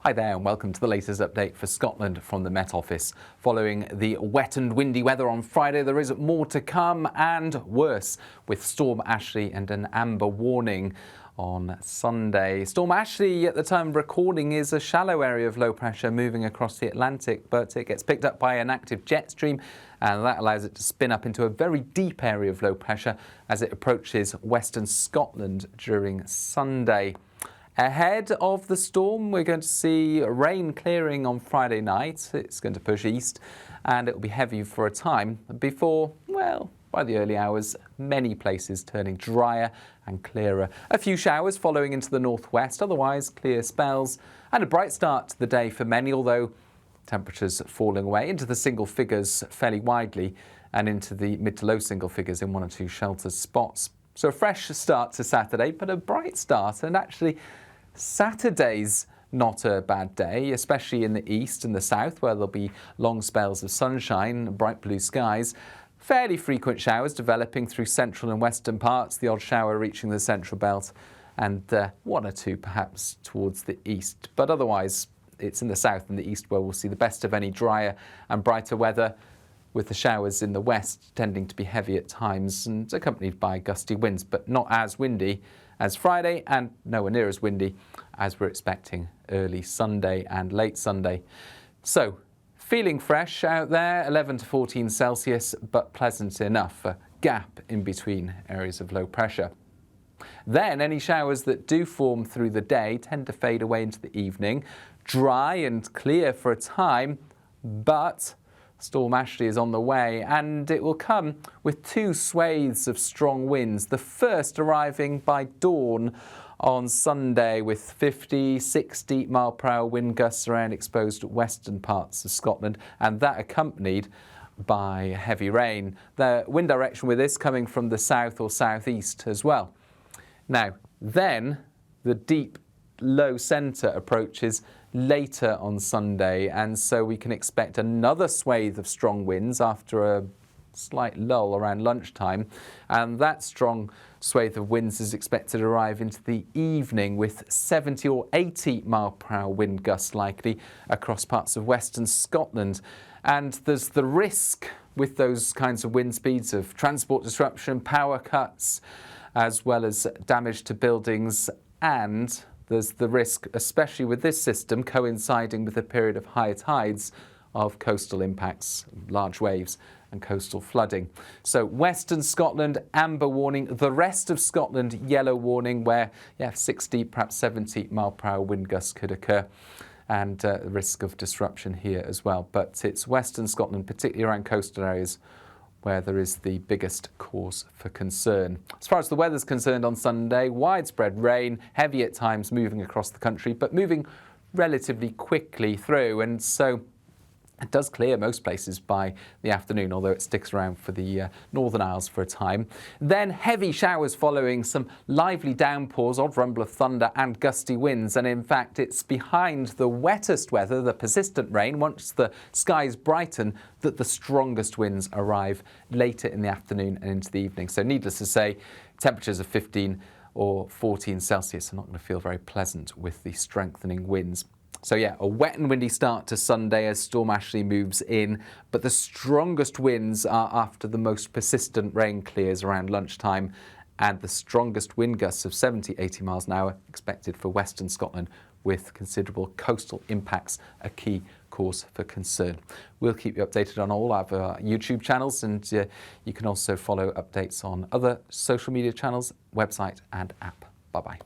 Hi there and welcome to the latest update for Scotland from the Met Office. Following the wet and windy weather on Friday, there is more to come and worse, with Storm Ashley and an amber warning on Sunday. Storm Ashley, at the time of recording, is a shallow area of low pressure moving across the Atlantic, but it gets picked up by an active jet stream, and that allows it to spin up into a very deep area of low pressure as it approaches western Scotland during Sunday. Ahead of the storm, we're going to see rain clearing on Friday night. It's going to push east and it will be heavy for a time before, well, by the early hours, many places turning drier and clearer. A few showers following into the northwest, otherwise clear spells and a bright start to the day for many, although temperatures falling away into the single figures fairly widely and into the mid to low single figures in one or two sheltered spots. So a fresh start to Saturday, but a bright start, and actually Saturday's not a bad day, especially in the east and the south, where there'll be long spells of sunshine, bright blue skies, fairly frequent showers developing through central and western parts, the odd shower reaching the central belt, and one or two perhaps towards the east. But otherwise, it's in the south and the east where we'll see the best of any drier and brighter weather, with the showers in the west tending to be heavy at times and accompanied by gusty winds, but not as windy as Friday and nowhere near as windy as we're expecting early Sunday and late Sunday. So, feeling fresh out there, 11 to 14 Celsius, but pleasant enough, a gap in between areas of low pressure. Then any showers that do form through the day tend to fade away into the evening, dry and clear for a time, but Storm Ashley is on the way, and it will come with two swathes of strong winds, the first arriving by dawn on Sunday with 50, 60 mile-per-hour wind gusts around exposed western parts of Scotland, and that accompanied by heavy rain. The wind direction with this coming from the south or southeast as well. Now, then the deep low centre approaches later on Sunday, and so we can expect another swathe of strong winds after a slight lull around lunchtime, and that strong swathe of winds is expected to arrive into the evening with 70 or 80 mile-per-hour wind gusts likely across parts of western Scotland. And there's the risk with those kinds of wind speeds of transport disruption, power cuts, as well as damage to buildings, and there's the risk, especially with this system coinciding with a period of higher tides, of coastal impacts, large waves and coastal flooding. So western Scotland, amber warning. The rest of Scotland, yellow warning, where 60, perhaps 70 mile-per-hour wind gusts could occur, and risk of disruption here as well. But it's western Scotland, particularly around coastal areas, where there is the biggest cause for concern. As far as the weather's concerned on Sunday, widespread rain, heavy at times moving across the country, but moving relatively quickly through, and so it does clear most places by the afternoon, although it sticks around for the Northern Isles for a time. Then heavy showers following some lively downpours, odd rumble of thunder and gusty winds. And in fact, it's behind the wettest weather, the persistent rain, once the skies brighten, that the strongest winds arrive later in the afternoon and into the evening. So needless to say, temperatures of 15 or 14 Celsius are not going to feel very pleasant with the strengthening winds. So a wet and windy start to Sunday as Storm Ashley moves in, but the strongest winds are after the most persistent rain clears around lunchtime, and the strongest wind gusts of 70, 80 miles an hour expected for western Scotland, with considerable coastal impacts a key cause for concern. We'll keep you updated on all our YouTube channels, and you can also follow updates on other social media channels, website and app. Bye-bye.